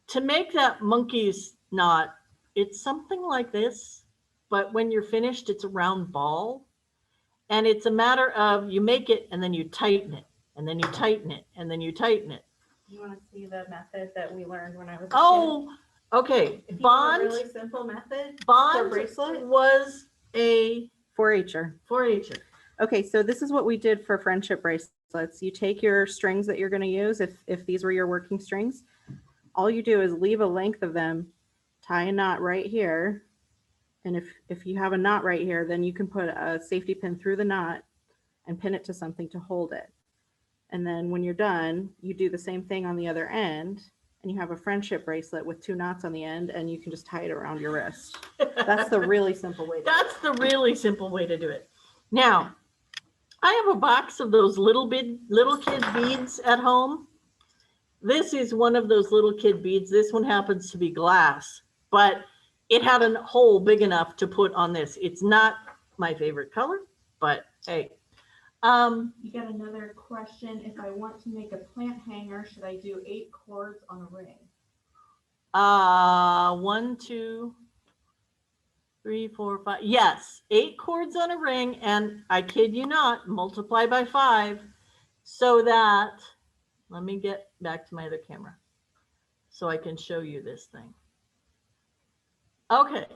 To make that monkey's knot, it's something like this, but when you're finished, it's a round ball. And it's a matter of you make it and then you tighten it and then you tighten it and then you tighten it. You want to see the method that we learned when I was a Oh, okay. kid? If you Bond. want a really simple method. Bond bracelet? was a 4-H'er. 4-H'er. Okay, so this is what we did for friendship bracelets. You take your strings that you're going to use, if these were your working strings. All you do is leave a length of them, tie a knot right here. And if you have a knot right here, then you can put a safety pin through the knot and pin it to something to hold it. And then when you're done, you do the same thing on the other end, and you have a friendship bracelet with 2 knots on the end, and you can just tie it around your wrist. That's the really simple way to do it. That's the really simple way to do it. Now, I have a box of those little kid beads at home. This is one of those little kid beads. This one happens to be glass, but it had a hole big enough to put on this. It's not my favorite color, but hey. You got another question. If I want to make a plant hanger, should I do 8 cords on a ring? 1, 2, 3, 4, 5. Yes, 8 cords on a ring, and I kid you not, multiply by 5 so that, let me get back to my other camera so I can show you this thing. Okay.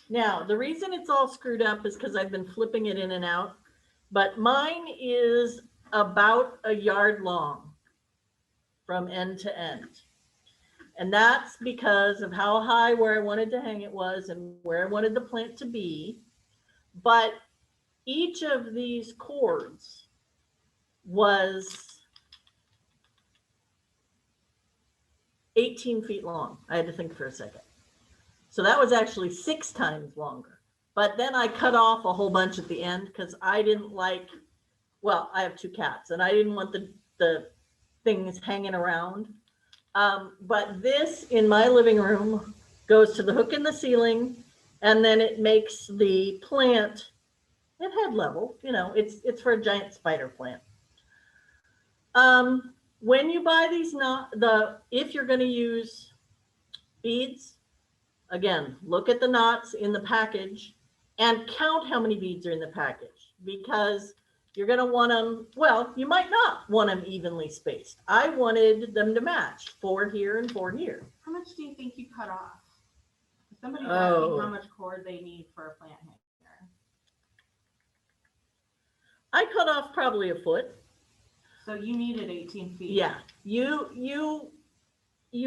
Now, the reason it's all screwed up is because I've been flipping it in and out, but mine is about a yard long from end to end. And that's because of how high where I wanted to hang it was and where I wanted the plant to be. But each of these cords was 18 feet long. I had to think for a second. So that was actually 6 times longer. But then I cut off a whole bunch at the end because I didn't like, well, I have 2 cats and I didn't want the things hanging around. But this in my living room goes to the hook in the ceiling, and then it makes the plant at head level. You know, it's for a giant spider plant. When you buy these, if you're going to use beads, again, look at the knots in the package and count how many beads are in the package, because you're going to want them, well, you might not want them evenly spaced. I wanted them to match 4 here and 4 here. How much do you think you cut off? Somebody's asking how much cord they need for a plant hanger. I cut off probably a foot. So you needed 18 feet. Yeah, you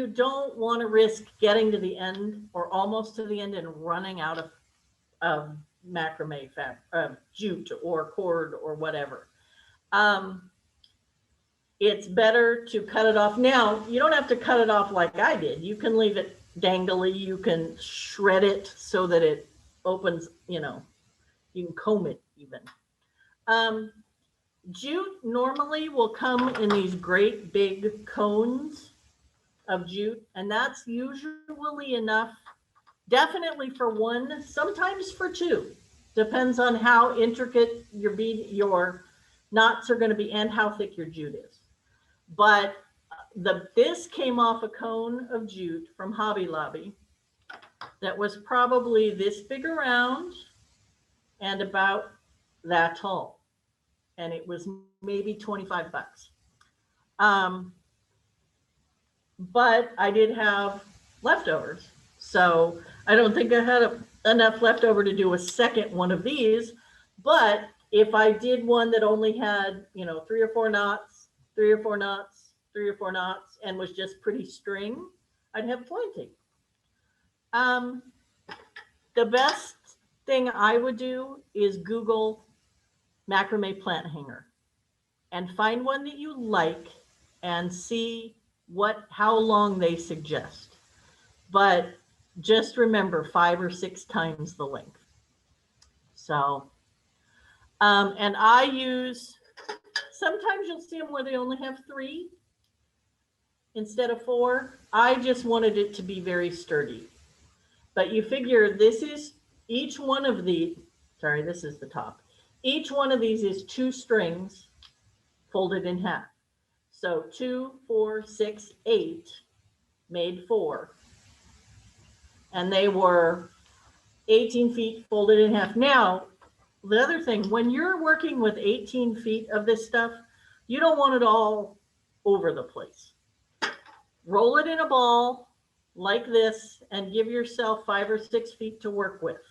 don't want to risk getting to the end or almost to the end and running out of macrame jute or cord or whatever. It's better to cut it off. Now, you don't have to cut it off like I did. You can leave it dangly. You can shred it so that it opens, you know, you can comb it even. Jute normally will come in these great big cones. of jute, and that's usually enough, definitely for one, sometimes for two. Depends on how intricate your knots are going to be and how thick your jute is. But this came off a cone of jute from Hobby Lobby that was probably this big around and about that tall. And it was maybe 25 bucks. But I did have leftovers. So I don't think I had enough left over to do a second one of these. But if I did one that only had, 3 or 4 knots, 3 or 4 knots, 3 or 4 knots, and was just pretty string, I'd have plenty. The best thing I would do is Google macrame plant hanger and find one that you like and see how long they suggest. But just remember 5 or 6 times the length. So, and I use, sometimes you'll see them where they only have 3 instead of 4. I just wanted it to be very sturdy. But you figure this is each one of the, sorry, this is the top. Each one of these is 2 strings folded in half. So 2, 4, 6, 8 made 4. And they were 18 feet folded in half. Now, the other thing, when you're working with 18 feet of this stuff, you don't want it all over the place. Roll it in a ball like this and give yourself 5 or 6 feet to work with.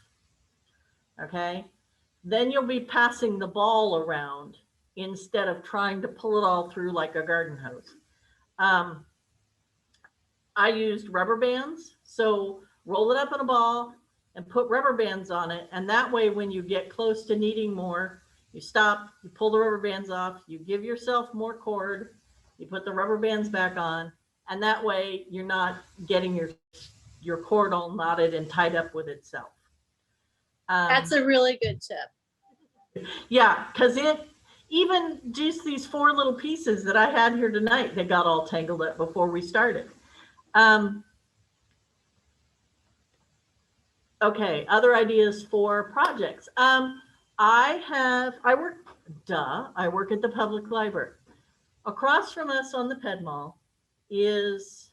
Okay? Then you'll be passing the ball around instead of trying to pull it all through like a garden hose. I used rubber bands. So roll it up in a ball and put rubber bands on it. And that way, when you get close to needing more, you stop, you pull the rubber bands off, you give yourself more cord, you put the rubber bands back on, and that way you're not getting your cord all knotted and tied up with itself. That's a really good tip. Yeah, because even just these 4 little pieces that I had here tonight, they got all tangled up before we started. Okay, other ideas for projects. I work at the public library. Across from us on the Ped Mall is,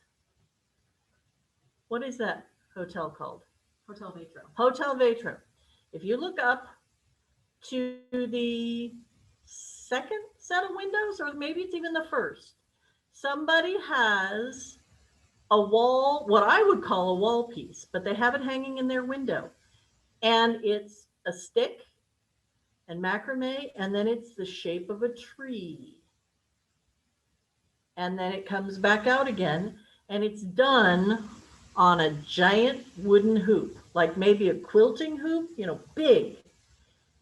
what is that hotel called? Hotel Vetro. Hotel Vetro. If you look up to the second set of windows, or maybe it's even the first, somebody has a wall, what I would call a wall piece, but they have it hanging in their window. And it's a stick and macrame, and then it's the shape of a tree. And then it comes back out again, and it's done on a giant wooden hoop, like maybe a quilting hoop, big,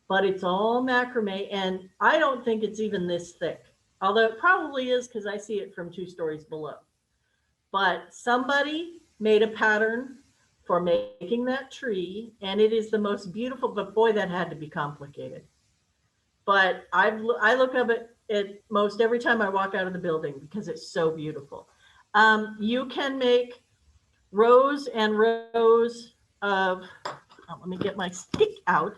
but it's all macrame. And I don't think it's even this thick, although it probably is because I see it from 2 stories below. But somebody made a pattern for making that tree, and it is the most beautiful, but boy, that had to be complicated. But I look up at it most every time I walk out of the building because it's so beautiful. You can make rows and rows of, let me get my stick out.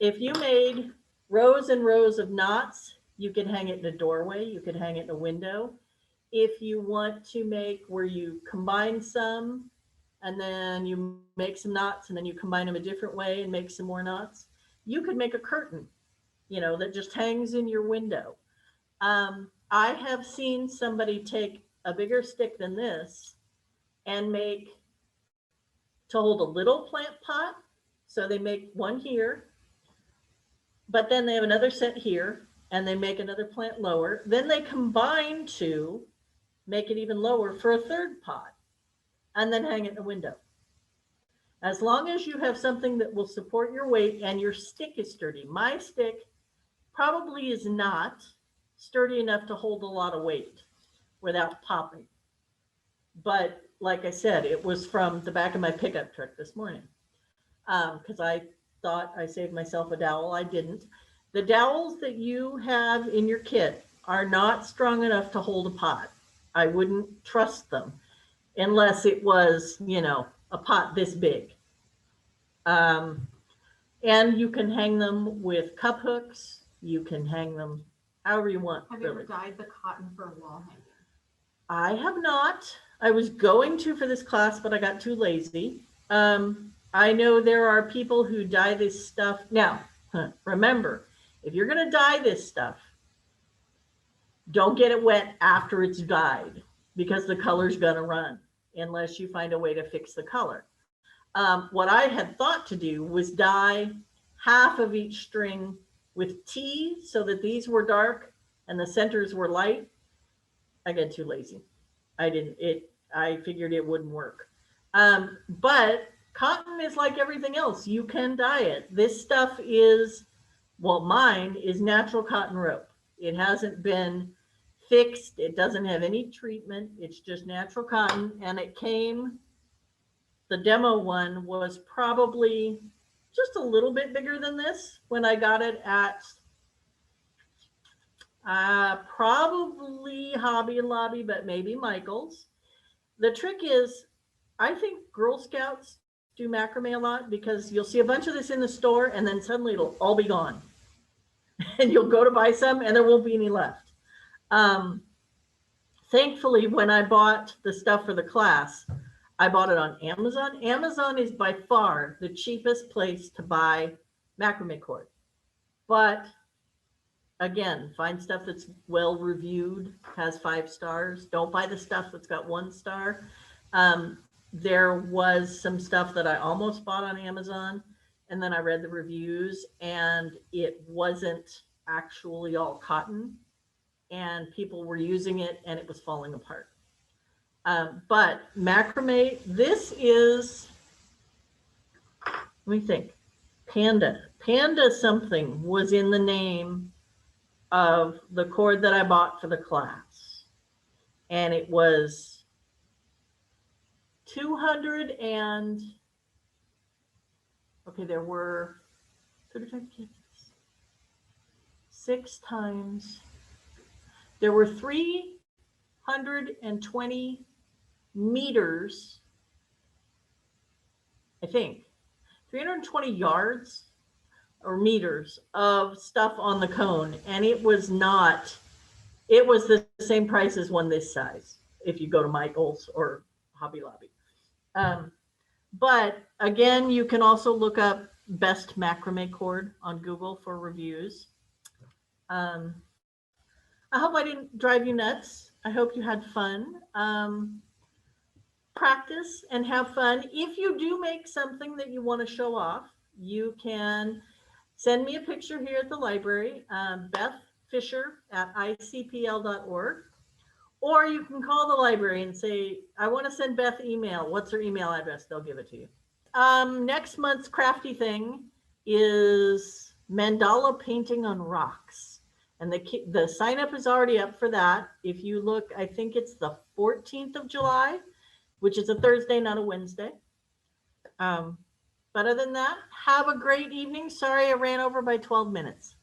If you made rows and rows of knots, you could hang it in a doorway, you could hang it in a window. If you want to make where you combine some and then you make some knots and then you combine them a different way and make some more knots, you could make a curtain, that just hangs in your window. I have seen somebody take a bigger stick than this and make to hold a little plant pot. So they make one here, but then they have another set here and they make another plant lower. Then they combine 2, make it even lower for a 3rd pot, and then hang it in the window. As long as you have something that will support your weight and your stick is sturdy. My stick probably is not sturdy enough to hold a lot of weight without popping. But like I said, it was from the back of my pickup truck this morning because I thought I saved myself a dowel. I didn't. The dowels that you have in your kit are not strong enough to hold a pot. I wouldn't trust them. unless it was, a pot this big. And you can hang them with cup hooks. You can hang them however you want. Have you ever Really. dyed the cotton for a wall hanging? I have not. I was going to for this class, but I got too lazy. I know there are people who dye this stuff. Now, remember, if you're going to dye this stuff, don't get it wet after it's dyed because the color's going to run unless you find a way to fix the color. What I had thought to do was dye half of each string with tea so that these were dark and the centers were light. I got too lazy. I figured it wouldn't work. But cotton is like everything else. You can dye it. This stuff is, well, mine is natural cotton rope. It hasn't been fixed. It doesn't have any treatment. It's just natural cotton. And it came, the demo one was probably just a little bit bigger than this when I got it at probably Hobby Lobby, but maybe Michael's. The trick is, I think Girl Scouts do macrame a lot because you'll see a bunch of this in the store and then suddenly it'll all be gone. And you'll go to buy some and there won't be any left. Thankfully, when I bought the stuff for the class, I bought it on Amazon. Amazon is by far the cheapest place to buy macrame cord. But again, find stuff that's well reviewed, has 5 stars. Don't buy the stuff that's got 1 star. There was some stuff that I almost bought on Amazon, and then I read the reviews, and it wasn't actually all cotton, and people were using it, and it was falling apart. But macrame, this is, let me think, Panda something was in the name of the cord that I bought for the class. And it was 200 and, okay, there were 35 kids, 6 times, there were 320 meters, I think, 320 yards or meters of stuff on the cone. And it was not, it was the same price as one this size if you go to Michael's or Hobby Lobby. But again, you can also look up best macrame cord on Google for reviews. I hope I didn't drive you nuts. I hope you had fun. Practice and have fun. If you do make something that you want to show off, you can send me a picture here at the library, Beth Fisher at ICPL.org, or you can call the library and say, I want to send Beth email. What's her email address? They'll give it to you. Next month's crafty thing is mandala painting on rocks. And the sign up is already up for that. If you look, I think it's the 14th of July, which is a Thursday, not a Wednesday. But other than that, have a great evening. Sorry I ran over by 12 minutes.